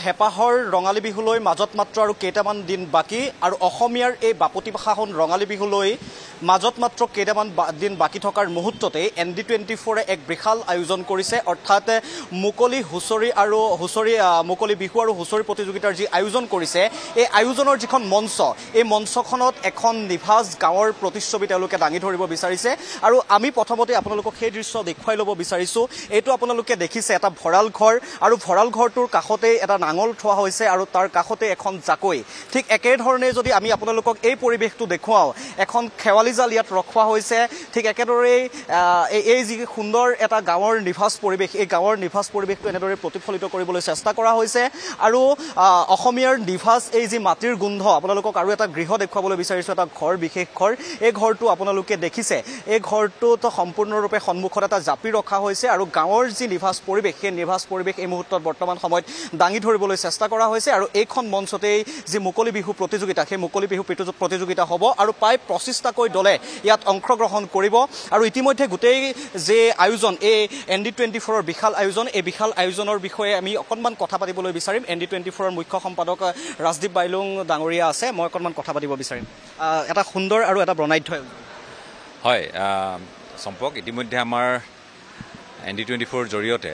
হেপাহৰ ৰঙালী বিহুলৈ মাজত মাত্ৰ আৰু কেইটামান দিন বাকী আৰু অসমীয়াৰ এই বাপতি সাহোন ৰঙালী বিহুলৈ মাজত মাত্ৰ কেইটামান দিন বাকী থকাৰ মুহূৰ্ততে ND24 এক বিশাল আয়োজন কৰিছে অৰ্থাৎ মুকলি হুঁচৰি আৰু মুকলি বিহু আৰু হুঁচৰি প্ৰতিযোগিতাৰ যি আয়োজন কৰিছে এই আয়োজনৰ যিখন মঞ্চ এই মঞ্চখনত এখন নিভাজ গাঁৱৰ প্ৰতিচ্ছবি তেওঁলোকে দাঙি ধৰিব বিচাৰিছে আৰু আমি প্ৰথমতে আপোনালোকক সেই দৃশ্য দেখুৱাই ল'ব বিচাৰিছোঁ এইটো আপোনালোকে দেখিছে এটা ভঁৰাল ঘৰ আৰু ভঁৰাল ঘৰটোৰ কাষতে এটা নাঙল থোৱা হৈছে আৰু তাৰ কাষতে এখন জাকৈ ঠিক একেধৰণে যদি আমি আপোনালোকক এই পৰিৱেশটো দেখুৱাওঁ এখন খেৱালি জাল ইয়াত ৰখোৱা হৈছে ঠিক একেদৰেই এই যি সুন্দৰ এটা গাঁৱৰ নিভাজ পৰিৱেশ এই গাঁৱৰ নিভাজ পৰিৱেশটো এনেদৰে প্ৰতিফলিত কৰিবলৈ চেষ্টা কৰা হৈছে আৰু অসমীয়াৰ নিভাজ এই যি মাটিৰ গোন্ধ আপোনালোকক আৰু এটা গৃহ দেখুৱাবলৈ বিচাৰিছোঁ এটা ঘৰ বিশেষ ঘৰ এই ঘৰটো আপোনালোকে দেখিছে এই ঘৰটোত সম্পূৰ্ণৰূপে সন্মুখত এটা জাপি ৰখা হৈছে আৰু গাঁৱৰ যি নিভাজ পৰিৱেশ সেই নিভাজ পৰিৱেশ এই মুহূৰ্তত বৰ্তমান সময়ত দাঙি ধৰিবলৈ চেষ্টা কৰা হৈছে আৰু এইখন মঞ্চতেই যি মুকলি বিহু প্ৰতিযোগিতা সেই মুকলি বিহু প্ৰতিযোগিতা হ'ব আৰু প্ৰায় 25টাকৈ দলে ইয়াত অংশগ্ৰহণ কৰিব আৰু ইতিমধ্যে গোটেই যে আয়োজন এই ND24 বিশাল আয়োজন এই বিশাল আয়োজনৰ বিষয়ে আমি অকণমান কথা পাতিবলৈ বিচাৰিম ND24 মুখ্য সম্পাদক ৰাজদীপ বাইলুং ডাঙৰীয়া আছে মই অকণমান কথা পাতিব বিচাৰিম এটা সুন্দৰ আৰু এটা বৰ্ণাঢ্য হয় সম্পক ইতিমধ্যে আমাৰ ND24 জৰিয়তে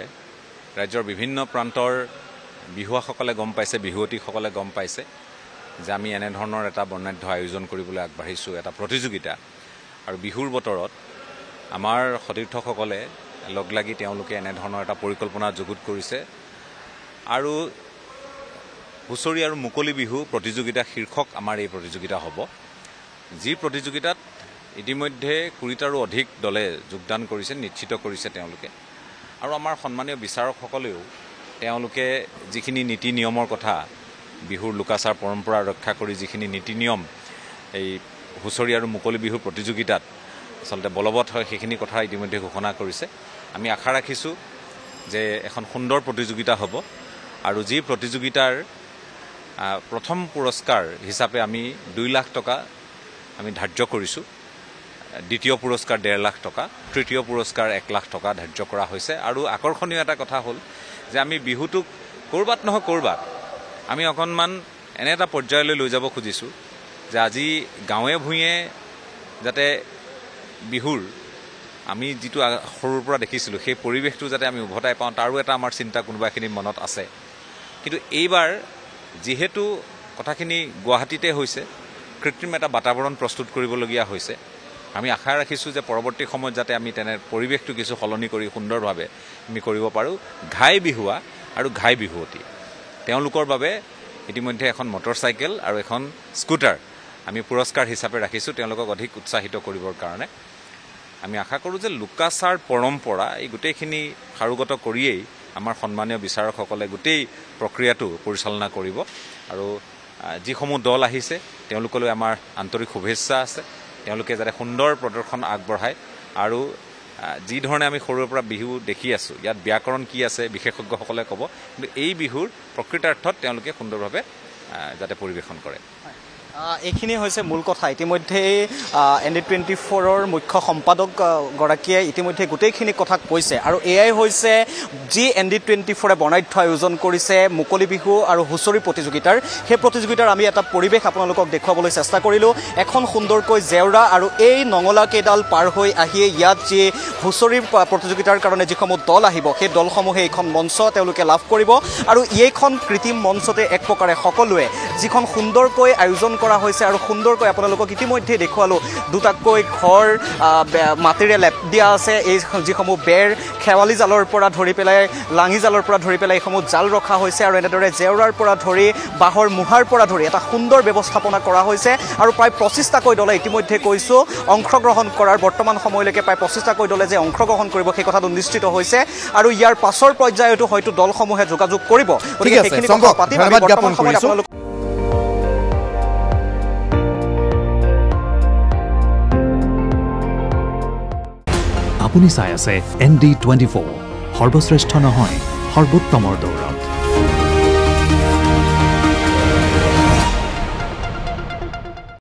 ৰাজ্যৰ বিভিন্ন প্ৰান্তৰ বিহুৱাসকলে গম পাইছে বিহুৱতীসকলে গম পাইছে যে আমি এনেধৰণৰ এটা বৰ্ণাঢ্য আয়োজন কৰিবলৈ আগবাঢ়িছোঁ এটা প্ৰতিযোগিতা আৰু বিহুৰ বতৰত আমাৰ সতীৰ্থসকলে লগ লাগি তেওঁলোকে এনেধৰণৰ এটা পৰিকল্পনা যুগুত কৰিছে আৰু হুঁচৰি আৰু মুকলি বিহু প্ৰতিযোগিতা শীৰ্ষক আমাৰ এই প্ৰতিযোগিতা হ'ব যি প্ৰতিযোগিতাত ইতিমধ্যে 20টাৰো অধিক দলে যোগদান কৰিছে নিশ্চিত কৰিছে তেওঁলোকে আৰু আমাৰ সন্মানীয় বিচাৰকসকলেও তেওঁলোকে যিখিনি নীতি নিয়মৰ কথা বিহুৰ লোকাচাৰ পৰম্পৰা ৰক্ষা কৰি যিখিনি নীতি নিয়ম এই হুঁচৰি আৰু মুকলি বিহু প্ৰতিযোগিতাত আচলতে বলবৎ হয় সেইখিনি কথা ইতিমধ্যে ঘোষণা কৰিছে আমি আশা ৰাখিছোঁ যে এখন সুন্দৰ প্ৰতিযোগিতা হ'ব আৰু যি প্ৰতিযোগিতাৰ প্ৰথম পুৰস্কাৰ হিচাপে আমি 2 লাখ টকা আমি ধাৰ্য কৰিছোঁ দ্বিতীয় পুৰস্কাৰ 1.5 লাখ টকা তৃতীয় পুৰস্কাৰ 1 লাখ টকা ধাৰ্য কৰা হৈছে আৰু আকৰ্ষণীয় এটা কথা হ'ল যে আমি বিহুটোক ক'ৰবাত নহয় ক'ৰবাত আমি অকণমান এনে এটা পৰ্যায়লৈ লৈ যাব খুজিছোঁ যে আজি গাঁৱে ভূঞে যাতে বিহুৰ আমি যিটো সৰুৰ পৰা দেখিছিলোঁ সেই পৰিৱেশটো যাতে আমি উভতাই পাওঁ তাৰো এটা আমাৰ চিন্তা কোনোবাখিনি মনত আছে কিন্তু এইবাৰ যিহেতু কথাখিনি গুৱাহাটীতে হৈছে কৃত্ৰিম এটা বাতাবৰণ প্ৰস্তুত কৰিবলগীয়া হৈছে আমি আশা ৰাখিছোঁ যে পৰৱৰ্তী সময়ত যাতে আমি তেনে পৰিৱেশটো কিছু সলনি কৰি সুন্দৰভাৱে আমি কৰিব পাৰোঁ ঘাই বিহুৱা আৰু ঘাই বিহুৱতী তেওঁলোকৰ বাবে ইতিমধ্যে এখন মটৰচাইকেল আৰু এখন স্কুটাৰ আমি পুৰস্কাৰ হিচাপে ৰাখিছোঁ তেওঁলোকক অধিক উৎসাহিত কৰিবৰ কাৰণে আমি আশা কৰোঁ যে লোকাচাৰ পৰম্পৰা এই গোটেইখিনি সাৰোগত কৰিয়েই আমাৰ সন্মানীয় বিচাৰকসকলে গোটেই প্ৰক্ৰিয়াটো পৰিচালনা কৰিব আৰু যিসমূহ দল আহিছে তেওঁলোকলৈ আমাৰ আন্তৰিক শুভেচ্ছা আছে তেওঁলোকে যাতে সুন্দৰ প্ৰদৰ্শন আগবঢ়ায় আৰু যি ধৰণে আমি সৰুৰ পৰা বিহু দেখি আছোঁ ইয়াত ব্যাকৰণ কি আছে বিশেষজ্ঞসকলে ক'ব কিন্তু এই বিহুৰ প্ৰকৃতাৰ্থত তেওঁলোকে সুন্দৰভাৱে যাতে পৰিৱেশন কৰে এইখিনি হৈছে মূল কথা ইতিমধ্যে ND24 মুখ্য সম্পাদক গৰাকীয়ে ইতিমধ্যে গোটেইখিনি কথা কৈছে আৰু এয়াই হৈছে যি ND24 বৰ্ণাঢ্য আয়োজন কৰিছে মুকলি বিহু আৰু হুঁচৰি প্ৰতিযোগিতাৰ সেই প্ৰতিযোগিতাৰ আমি এটা পৰিৱেশ আপোনালোকক দেখুৱাবলৈ চেষ্টা কৰিলোঁ এখন সুন্দৰকৈ জেওৰা আৰু এই নঙলা কেইডাল পাৰ হৈ আহিয়ে ইয়াত যি হুঁচৰি প্ৰতিযোগিতাৰ কাৰণে যিসমূহ দল আহিব সেই দলসমূহে এইখন মঞ্চ তেওঁলোকে লাভ কৰিব আৰু এইখন কৃত্ৰিম মঞ্চতে এক প্ৰকাৰে সকলোৱে যিখন সুন্দৰকৈ আয়োজন কৰা হৈছে আৰু সুন্দৰকৈ আপোনালোকক ইতিমধ্যে দেখুৱালোঁ দুটাকৈ ঘৰ মাটিৰে লেপ দিয়া আছে এই যিসমূহ বেৰ খেৱালি জালৰ পৰা ধৰি পেলাই লাঙি জালৰ পৰা ধৰি পেলাই এইসমূহ জাল ৰখা হৈছে আৰু এনেদৰে জেওৰাৰ পৰা ধৰি বাঁহৰ মুহাৰ পৰা ধৰি এটা সুন্দৰ ব্যৱস্থাপনা কৰা হৈছে আৰু প্ৰায় 25টাকৈ দলে ইতিমধ্যে কৈছোঁ অংশগ্ৰহণ কৰাৰ বৰ্তমান সময়লৈকে প্ৰায় 25টাকৈ দলে যে অংশগ্ৰহণ কৰিব সেই কথাটো নিশ্চিত হৈছে আৰু ইয়াৰ পাছৰ পৰ্যায়তো হয়তো দলসমূহে যোগাযোগ কৰিব গতিকে সেইখিনি কথা পাতিম বৰ্তমান সময়ত আপোনালোক আপুনি চাই আছে ND24 সৰ্বশ্ৰেষ্ঠ নহয় সৰ্বোত্তমৰ দৌৰ